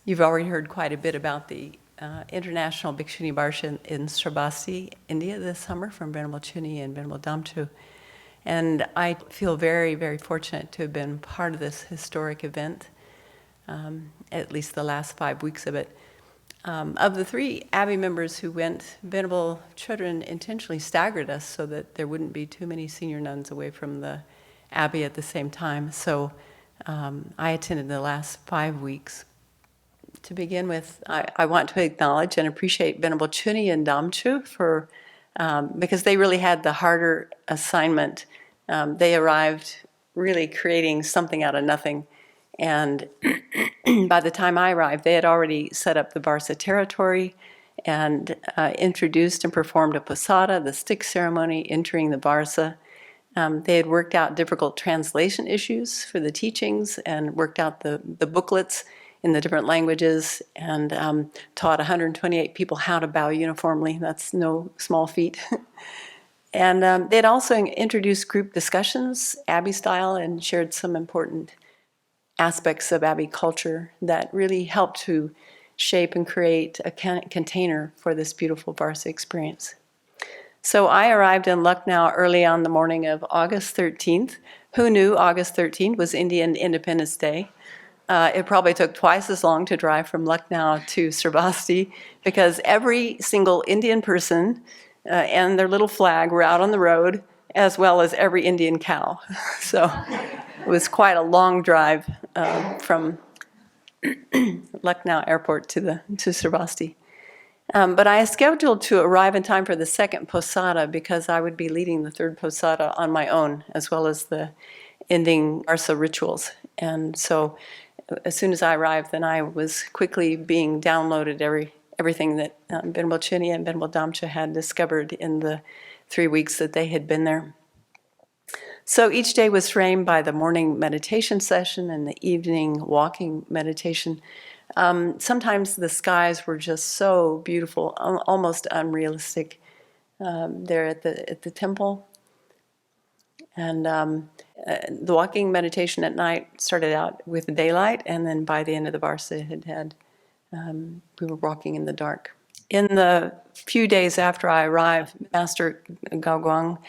You've already heard quite a bit about the International Bhikshuni Varsha in Shravasti, India this summer from Venerable Chuni and Venerable Damchu. And I feel very, very fortunate to have been part of this historic event, at least the last 5 weeks of it. Of the 3 Abbey members who went, Venerable Chudran intentionally staggered us so that there wouldn't be too many senior nuns away from the Abbey at the same time. So I attended the last 5 weeks. To begin with, I want to acknowledge and appreciate Venerable Chuni and Damchu for, because they really had the harder assignment. They arrived really creating something out of nothing. And by the time I arrived, they had already set up the Varsa territory and introduced and performed a posada, the stick ceremony, entering the Varsa. They had worked out difficult translation issues for the teachings and worked out the booklets in the different languages, and taught 128 people how to bow uniformly. That's no small feat. And they had also introduced group discussions, Abbey style, and shared some important aspects of Abbey culture that really helped to shape and create a container for this beautiful Varsa experience. So I arrived in Lucknow early on the morning of August 13th. Who knew August 13th was Indian Independence Day? It probably took twice as long to drive from Lucknow to Sravasti because every single Indian person and their little flag were out on the road, as well as every Indian cow. So it was quite a long drive from Lucknow Airport to Sravasti. But I scheduled to arrive in time for the second posada because I would be leading the third posada on my own, as well as the ending Varsa rituals. And so as soon as I arrived, then I was quickly being downloaded everything that Venerable Chuni and Venerable Damcha had discovered in the 3 weeks that they had been there. So each day was framed by the morning meditation session and the evening walking meditation. Sometimes the skies were just so beautiful, almost unrealistic there at the temple. And the walking meditation at night started out with daylight, and then by the end of the Varsa we were walking in the dark. In the few days after I arrived, Master Gaoguang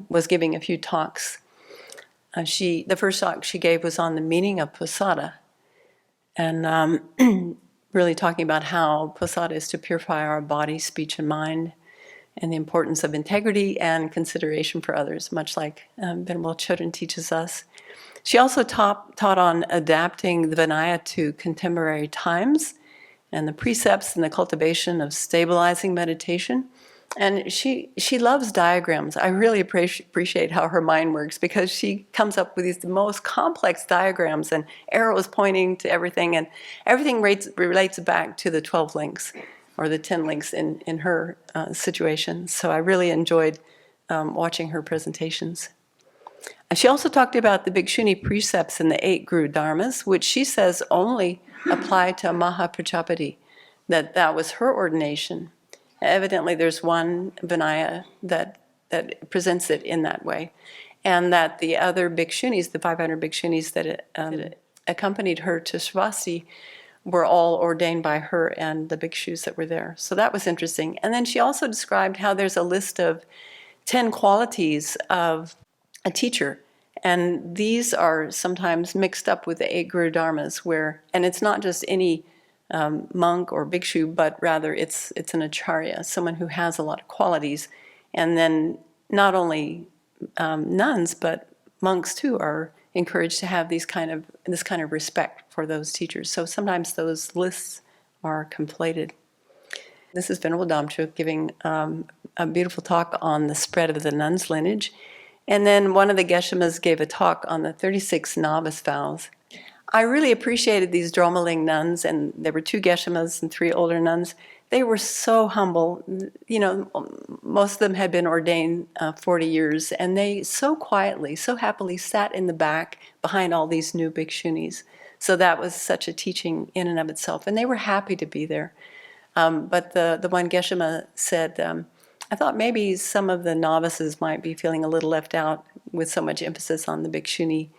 was giving a few talks. The first talk she gave was on the meaning of posada, and really talking about how posada is to purify our body, speech, and mind, and the importance of integrity and consideration for others, much like Venerable Chudran teaches us. She also taught on adapting the Vinaya to contemporary times and the precepts and the cultivation of stabilizing meditation. And she loves diagrams. I really appreciate how her mind works because she comes up with these most complex diagrams and arrows pointing to everything, and everything relates back to the 12 links or the 10 links in her situation. So I really enjoyed watching her presentations. And she also talked about the Bhikshuni precepts and the 8 Guru Dharmas, which she says only apply to Maha Prajapati, that was her ordination. Evidently there's one Vinaya that presents it in that way, and that the other Bhikshunis, the 500 Bhikshunis that accompanied her to Shravasti, were all ordained by her and the bhikshus that were there. So that was interesting. And then she also described how there's a list of 10 qualities of a teacher, and these are sometimes mixed up with the 8 Guru Dharmas, and it's not just any monk or bhikshu, but rather it's an acharya, someone who has a lot of qualities. And then not only nuns, but monks too are encouraged to have this kind of respect for those teachers. So sometimes those lists are conflated. This is Venerable Damchu giving a beautiful talk on the spread of the nuns' lineage. And then one of the Geshemas gave a talk on the 36 novice vows. I really appreciated these Dromaling nuns, and there were 2 Geshemas and 3 older nuns. They were so humble. You know, most of them had been ordained 40 years, and they so quietly, so happily sat in the back behind all these new bhikshunis. So that was such a teaching in and of itself, and they were happy to be there. But the one Geshema said, I thought maybe some of the novices might be feeling a little left out with so much emphasis on the bhikshuni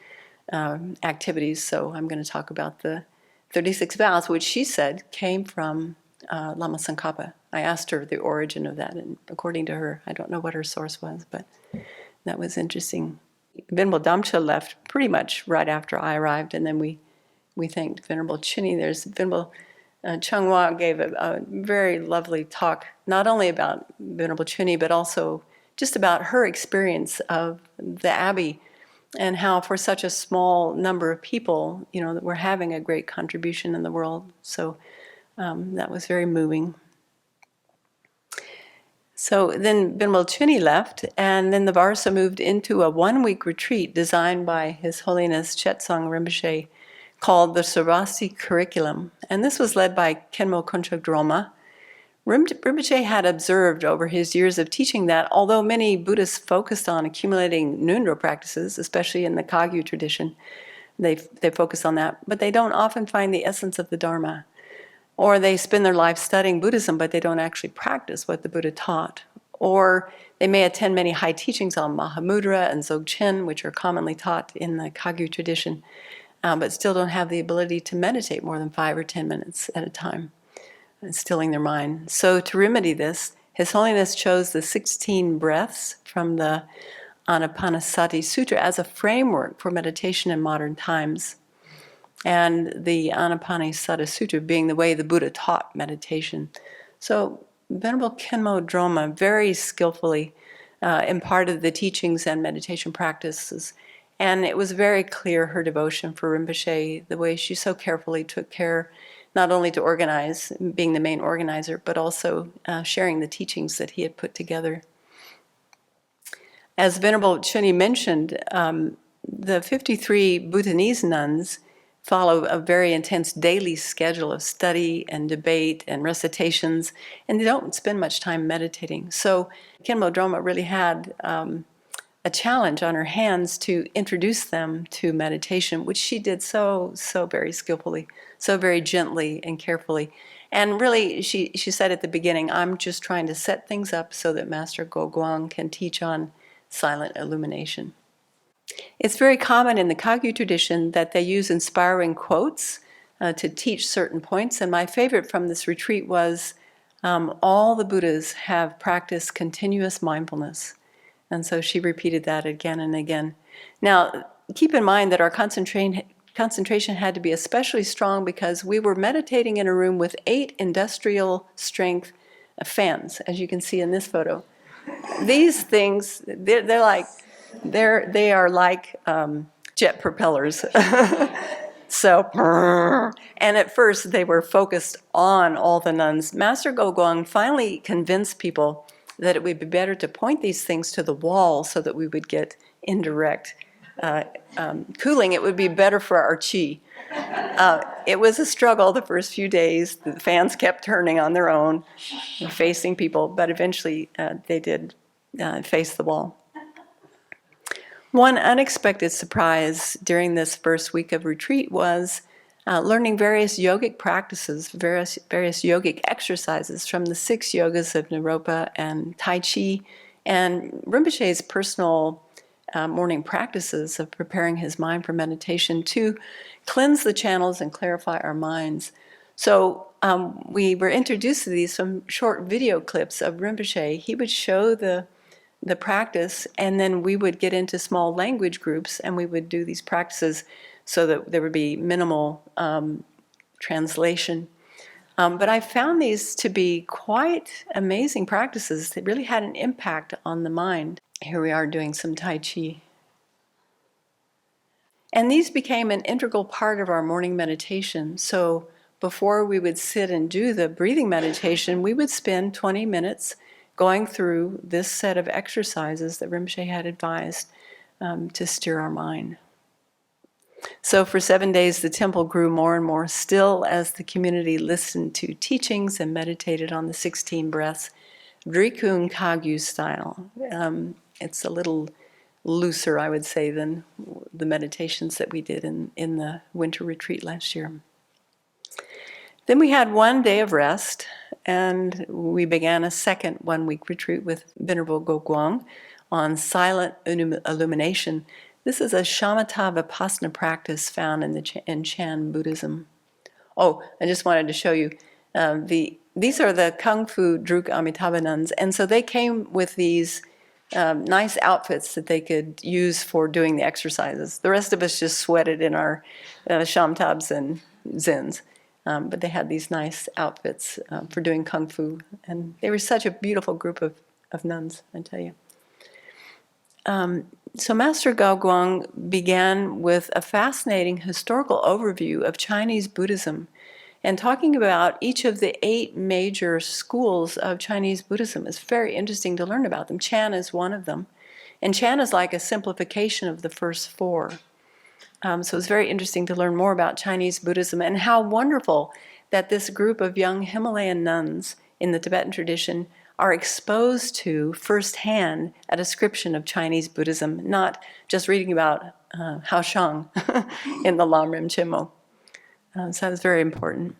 activities, so I'm going to talk about the 36 vows, which she said came from Lama Tsongkhapa. I asked her the origin of that, and according to her, I don't know what her source was, but that was interesting. Venerable Damcha left pretty much right after I arrived, and then we thanked Venerable Chinny. There's Venerable Changhua gave a very lovely talk, not only about Venerable Chinny, but also just about her experience of the Abbey and how for such a small number of people, that we're having a great contribution in the world. So that was very moving. So then Venerable Chinny left, and then the Varsa moved into a one-week retreat designed by His Holiness Chetsong Rinpoche called the Sravasti curriculum. And this was led by Khenmo Konchog Droma. Rinpoche had observed over his years of teaching that although many Buddhists focused on accumulating Nundro practices, especially in the Kagyu tradition, they focus on that, but they don't often find the essence of the Dharma. Or they spend their life studying Buddhism, but they don't actually practice what the Buddha taught. Or they may attend many high teachings on Mahamudra and Dzogchen, which are commonly taught in the Kagyu tradition, but still don't have the ability to meditate more than 5 or 10 minutes at a time, stilling their mind. So to remedy this, His Holiness chose the 16 breaths from the Anapanasati Sutra as a framework for meditation in modern times. And the Anapanasati Sutra being the way the Buddha taught meditation. So Venerable Khenmo Droma very skillfully imparted the teachings and meditation practices. And it was very clear her devotion for Rinpoche, the way she so carefully took care not only to organize, being the main organizer, but also sharing the teachings that he had put together. As Venerable Chinny mentioned, the 53 Bhutanese nuns follow a very intense daily schedule of study and debate and recitations, and they don't spend much time meditating. So Khenmo Droma really had a challenge on her hands to introduce them to meditation, which she did so very skillfully, so very gently and carefully. And really, she said at the beginning, I'm just trying to set things up so that Master Goguang can teach on silent illumination. It's very common in the Kagyu tradition that they use inspiring quotes to teach certain points. And my favorite from this retreat was, all the Buddhas have practiced continuous mindfulness. And so she repeated that again and again. Now, keep in mind that our concentration had to be especially strong because we were meditating in a room with 8 industrial strength fans, as you can see in this photo. These things, they are like jet propellers. So, and at first they were focused on all the nuns. Master Goguang finally convinced people that it would be better to point these things to the wall so that we would get indirect cooling. It would be better for our qi. It was a struggle the first few days. The fans kept turning on their own, facing people, but eventually they did face the wall. One unexpected surprise during this first week of retreat was learning various yogic practices, various yogic exercises from the 6 yogas of Naropa and Tai Chi, and Rinpoche's personal morning practices of preparing his mind for meditation to cleanse the channels and clarify our minds. So we were introduced to these from short video clips of Rinpoche. He would show the practice, and then we would get into small language groups and we would do these practices so that there would be minimal translation. But I found these to be quite amazing practices that really had an impact on the mind. Here we are doing some Tai Chi. And these became an integral part of our morning meditation. So before we would sit and do the breathing meditation, we would spend 20 minutes going through this set of exercises that Rinpoche had advised to steer our mind. So for 7 days, the temple grew more and more still as the community listened to teachings and meditated on the 16 breaths, Drikung Kagyu style. It's a little looser, I would say, than the meditations that we did in the winter retreat last year. Then we had 1 day of rest, and we began a second 1-week retreat with Venerable Goguang on silent illumination. This is a shamatha vipassana practice found in Chan Buddhism. Oh, I just wanted to show you these are the Kung Fu Druk Amitabha nuns, and so they came with these nice outfits that they could use for doing the exercises. The rest of us just sweated in our shamtabs and zins, but they had these nice outfits for doing Kung Fu, and they were such a beautiful group of nuns, I tell you. So Master Gaoguang began with a fascinating historical overview of Chinese Buddhism and talking about each of the 8 major schools of Chinese Buddhism. It's very interesting to learn about them. Chan is one of them. And Chan is like a simplification of the first 4. So it's very interesting to learn more about Chinese Buddhism and how wonderful that this group of young Himalayan nuns in the Tibetan tradition are exposed to firsthand a description of Chinese Buddhism, not just reading about Hao Shang in the Lam Rim Chenmo. So that's very important.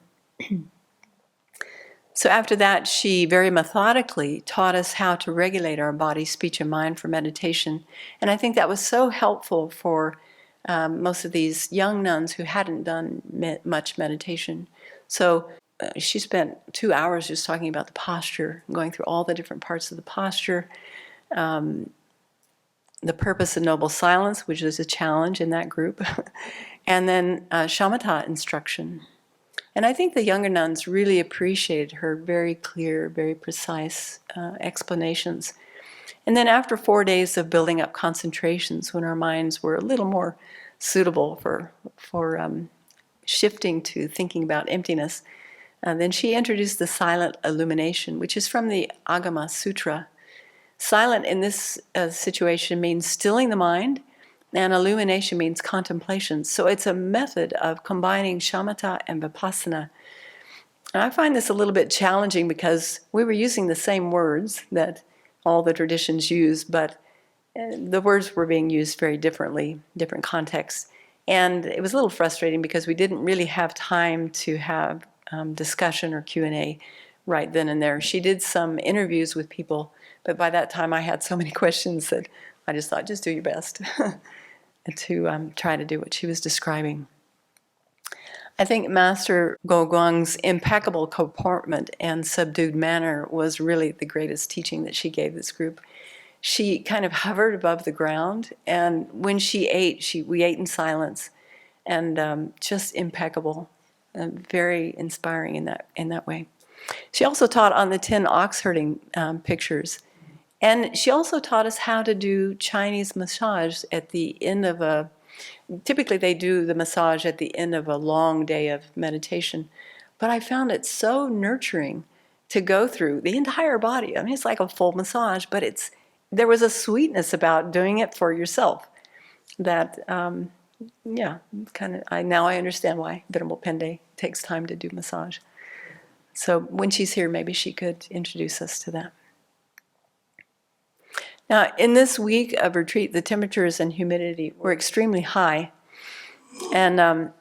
So after that, she very methodically taught us how to regulate our body, speech, and mind for meditation. And I think that was so helpful for most of these young nuns who hadn't done much meditation. So she spent 2 hours just talking about the posture, going through all the different parts of the posture, the purpose of noble silence, which is a challenge in that group, and then shamatha instruction. And I think the younger nuns really appreciated her very clear, very precise explanations. And then after 4 days of building up concentrations, when our minds were a little more suitable for shifting to thinking about emptiness, then she introduced the silent illumination, which is from the Agama Sutra. Silent in this situation means stilling the mind, and illumination means contemplation. So it's a method of combining shamatha and vipassana. And I find this a little bit challenging because we were using the same words that all the traditions use, but the words were being used very differently, different contexts. And it was a little frustrating because we didn't really have time to have discussion or Q&A right then and there. She did some interviews with people, but by that time I had so many questions that I just thought, just do your best to try to do what she was describing. I think Master Gaoguang's impeccable comportment and subdued manner was really the greatest teaching that she gave this group. She kind of hovered above the ground, and when she ate, we ate in silence, and just impeccable, and very inspiring in that way. She also taught on the 10 ox herding pictures. And she also taught us how to do Chinese massage at the end of typically they do the massage at the end of a long day of meditation. But I found it so nurturing to go through the entire body. I mean, it's like a full massage, but there was a sweetness about doing it for yourself that, now I understand why Venerable Pende takes time to do massage. So when she's here, maybe she could introduce us to that. Now, in this week of retreat, the temperatures and humidity were extremely high. And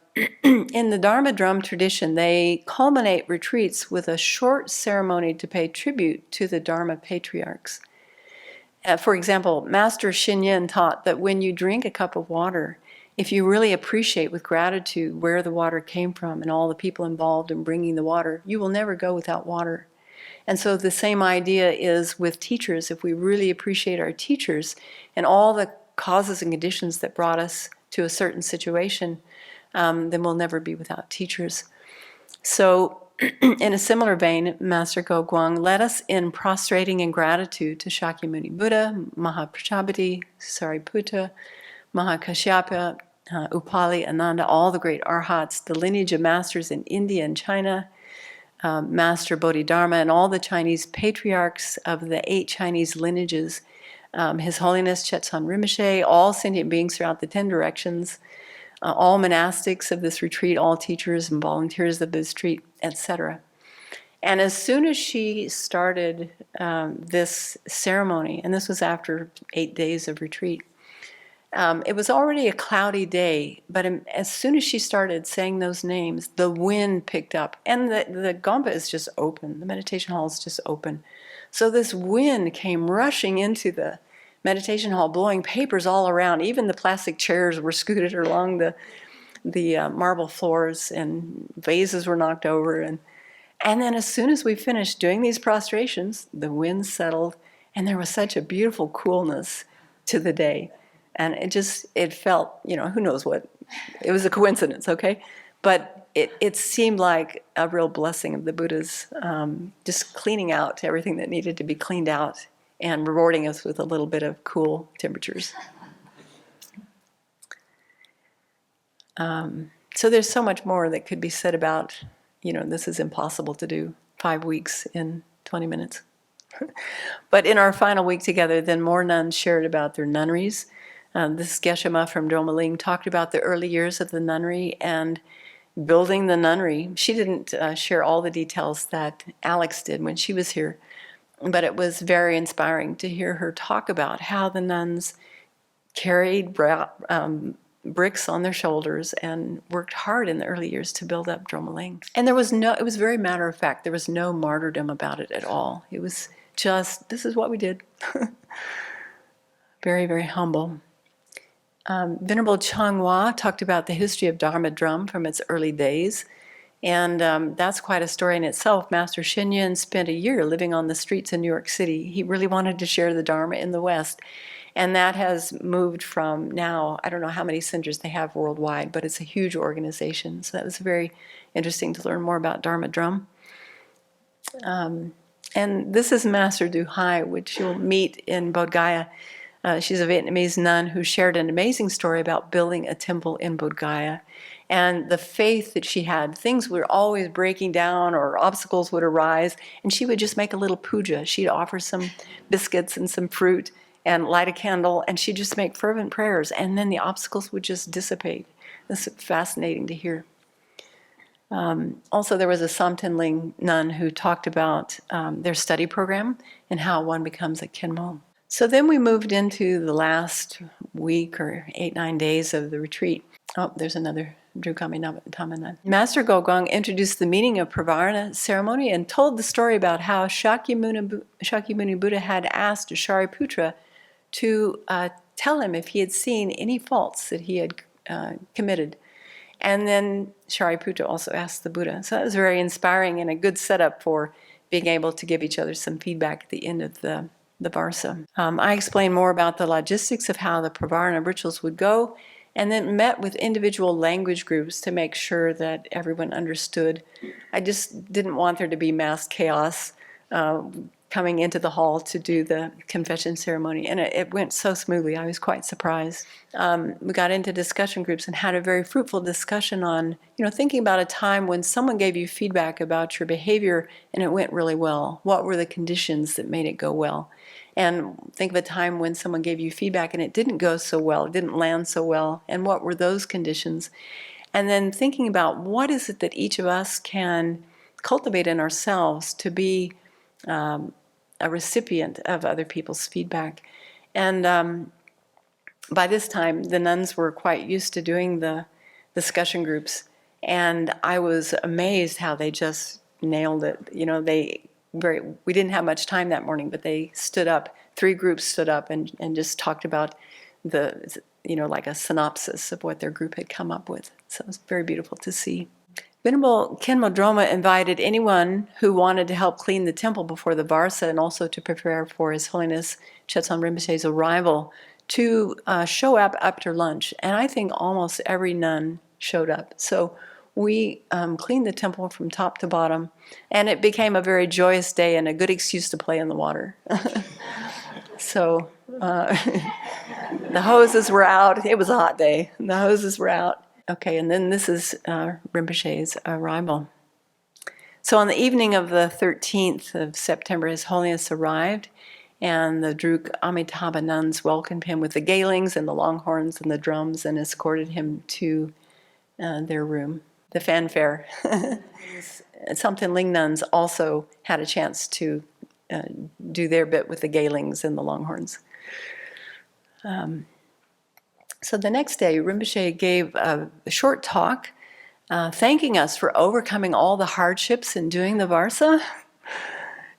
in the Dharma drum tradition, they culminate retreats with a short ceremony to pay tribute to the Dharma patriarchs. For example, Master Xinyan taught that when you drink a cup of water, if you really appreciate with gratitude where the water came from and all the people involved in bringing the water, you will never go without water. And so the same idea is with teachers. If we really appreciate our teachers and all the causes and conditions that brought us to a certain situation, then we'll never be without teachers. So in a similar vein, Master Gaoguang led us in prostrating in gratitude to Shakyamuni Buddha, Mahaprajapati, Sariputta, Mahakashyapa, Upali, Ananda, all the great arhats, the lineage of masters in India and China, Master Bodhidharma, and all the Chinese patriarchs of the 8 Chinese lineages, His Holiness Chetson Rinpoche, all sentient beings throughout the 10 directions, all monastics of this retreat, all teachers and volunteers of this retreat, etc. And as soon as she started this ceremony, and this was after 8 days of retreat, it was already a cloudy day, but as soon as she started saying those names, the wind picked up. And the Gompa is just open. The meditation hall is just open. So this wind came rushing into the meditation hall, blowing papers all around. Even the plastic chairs were scooted along the marble floors, and vases were knocked over. And then as soon as we finished doing these prostrations, the wind settled, and there was such a beautiful coolness to the day. And it felt, who knows what, it was a coincidence, okay? But it seemed like a real blessing of the Buddha's, just cleaning out everything that needed to be cleaned out and rewarding us with a little bit of cool temperatures. So there's so much more that could be said about, this is impossible to do 5 weeks in 20 minutes. But in our final week together, then more nuns shared about their nunneries. This Geshe-ma from Dromaling talked about the early years of the nunnery and building the nunnery. She didn't share all the details that Alex did when she was here, but it was very inspiring to hear her talk about how the nuns carried bricks on their shoulders and worked hard in the early years to build up Dromaling. And it was very matter of fact. There was no martyrdom about it at all. It was just, this is what we did. Very, very humble. Venerable Changhua talked about the history of Dharma drum from its early days. And that's quite a story in itself. Master Shinyan spent a year living on the streets in New York City. He really wanted to share the Dharma in the West. And that has moved from now, I don't know how many centers they have worldwide, but it's a huge organization. So that was very interesting to learn more about Dharma drum. And this is Master Du Hai, which you'll meet in Bodh Gaya. She's a Vietnamese nun who shared an amazing story about building a temple in Bodh Gaya. And the faith that she had, things were always breaking down or obstacles would arise, and she would just make a little puja. She'd offer some biscuits and some fruit and light a candle, and she'd just make fervent prayers, and then the obstacles would just dissipate. This is fascinating to hear. Also, there was a Samten nun who talked about their study program and how one becomes a Khenmo. So then we moved into the last week or 8-9 days of the retreat. Oh, there's another Drukami. Master Gogong introduced the meaning of Pravarna ceremony and told the story about how Shakyamuni Buddha had asked Shariputra to tell him if he had seen any faults that he had committed. And then Shariputra also asked the Buddha. So that was very inspiring and a good setup for being able to give each other some feedback at the end of the Varsa. I explained more about the logistics of how the Pravarna rituals would go, and then met with individual language groups to make sure that everyone understood. I just didn't want there to be mass chaos coming into the hall to do the confession ceremony, and it went so smoothly. I was quite surprised. We got into discussion groups and had a very fruitful discussion on, thinking about a time when someone gave you feedback about your behavior and it went really well. What were the conditions that made it go well? And think of a time when someone gave you feedback and it didn't go so well, it didn't land so well, and what were those conditions? And then thinking about what is it that each of us can cultivate in ourselves to be a recipient of other people's feedback. And by this time, the nuns were quite used to doing the discussion groups, and I was amazed how they just nailed it. We didn't have much time that morning, but they stood up, 3 groups stood up and just talked about like a synopsis of what their group had come up with. So it was very beautiful to see. Venerable Khenmo Droma invited anyone who wanted to help clean the temple before the Varsa and also to prepare for His Holiness Chetson Rinpoche's arrival to show up after lunch. And I think almost every nun showed up. So we cleaned the temple from top to bottom, and it became a very joyous day and a good excuse to play in the water. So the hoses were out. It was a hot day. The hoses were out. Okay, and then this is Rinpoche's arrival. So on the evening of the 13th of September, His Holiness arrived, and the Druk Amitabha nuns welcomed him with the galings and the longhorns and the drums and escorted him to their room. The fanfare. Samten Ling nuns also had a chance to do their bit with the galings and the longhorns. So the next day, Rinpoche gave a short talk thanking us for overcoming all the hardships in doing the Varsa,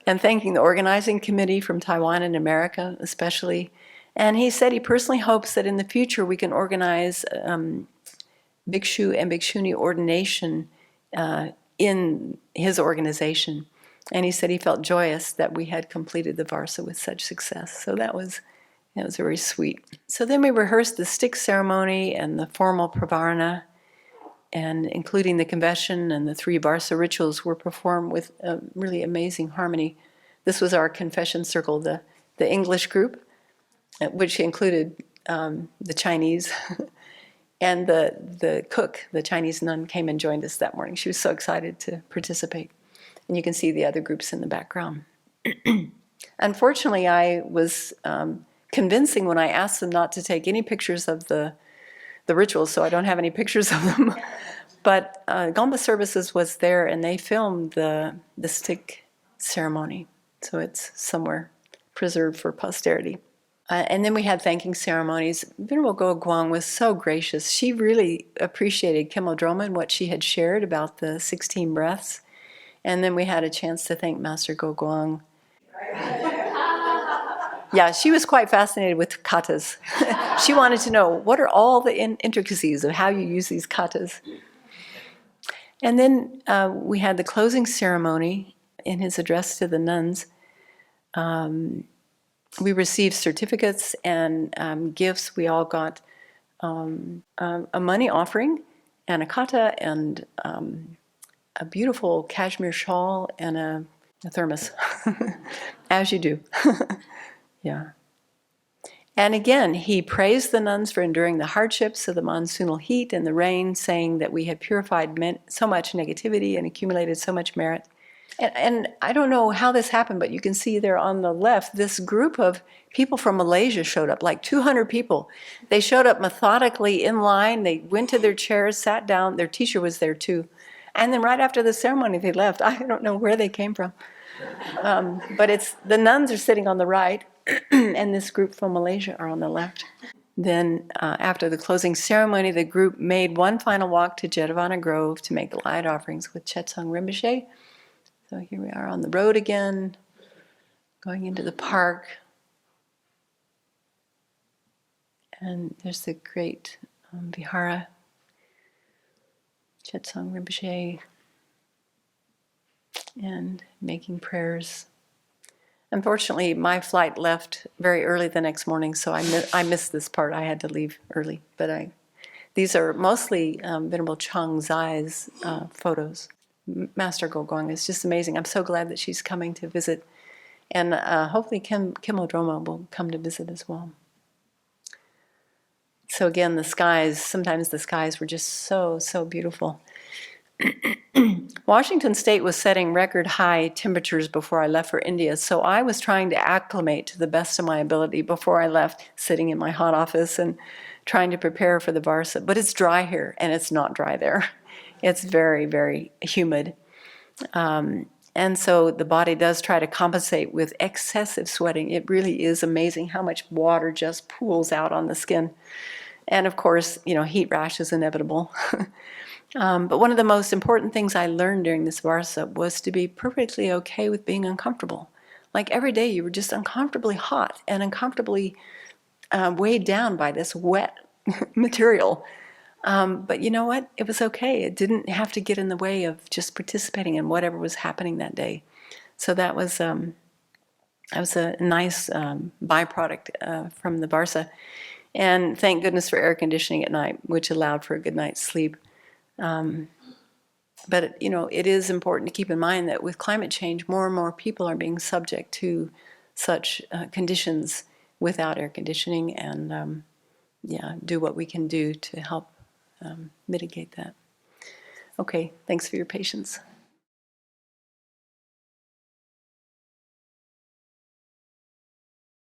and thanking the organizing committee from Taiwan and America especially. And he said he personally hopes that in the future we can organize bhikshu and bhikshuni ordination in his organization. And he said he felt joyous that we had completed the Varsa with such success. So that was very sweet. So then we rehearsed the stick ceremony and the formal pravarna, and including the confession and the 3 Varsa rituals were performed with a really amazing harmony. This was our confession circle, the English group, which included the Chinese, and the cook, the Chinese nun, came and joined us that morning. She was so excited to participate. And you can see the other groups in the background. Unfortunately, I was convincing when I asked them not to take any pictures of the rituals, so I don't have any pictures of them. But Gomba Services was there, and they filmed the stick ceremony. So it's somewhere preserved for posterity. And then we had thanking ceremonies. Venerable Go Guang was so gracious. She really appreciated Kimodroma and what she had shared about the 16 breaths. And then we had a chance to thank Master Go Guang. Yeah, she was quite fascinated with katas. She wanted to know, what are all the intricacies of how you use these katas? And then we had the closing ceremony in his address to the nuns. We received certificates and gifts. We all got a money offering and a kata and a beautiful cashmere shawl and a thermos, as you do. Yeah. And again, he praised the nuns for enduring the hardships of the monsoonal heat and the rain, saying that we had purified so much negativity and accumulated so much merit. And I don't know how this happened, but you can see there on the left, this group of people from Malaysia showed up, like 200 people. They showed up methodically in line. They went to their chairs, sat down. Their teacher was there too. And then right after the ceremony, they left. I don't know where they came from. But the nuns are sitting on the right, and this group from Malaysia are on the left. Then after the closing ceremony, the group made one final walk to Jetavana Grove to make the light offerings with Chetsang Rinpoche. So here we are on the road again, going into the park. And there's the great Vihara, Chetsang Rinpoche, and making prayers. Unfortunately, my flight left very early the next morning, so I missed this part. I had to leave early. But these are mostly Venerable Chang Zai's photos. Master Gogong is just amazing. I'm so glad that she's coming to visit. And hopefully Kim Odroma will come to visit as well. So again, the skies, sometimes the skies were just so, so beautiful. Washington State was setting record high temperatures before I left for India, so I was trying to acclimate to the best of my ability before I left, sitting in my hot office and trying to prepare for the Varsa. But it's dry here, and it's not dry there. It's very, very humid. And so the body does try to compensate with excessive sweating. It really is amazing how much water just pools out on the skin. And of course, heat rash is inevitable. But one of the most important things I learned during this Varsa was to be perfectly okay with being uncomfortable. Like every day you were just uncomfortably hot and uncomfortably weighed down by this wet material. But you know what? It was okay. It didn't have to get in the way of just participating in whatever was happening that day. So that was a nice byproduct from the Varsa. And thank goodness for air conditioning at night, which allowed for a good night's sleep. But it is important to keep in mind that with climate change, more and more people are being subject to such conditions without air conditioning, and do what we can do to help mitigate that. Okay, thanks for your patience.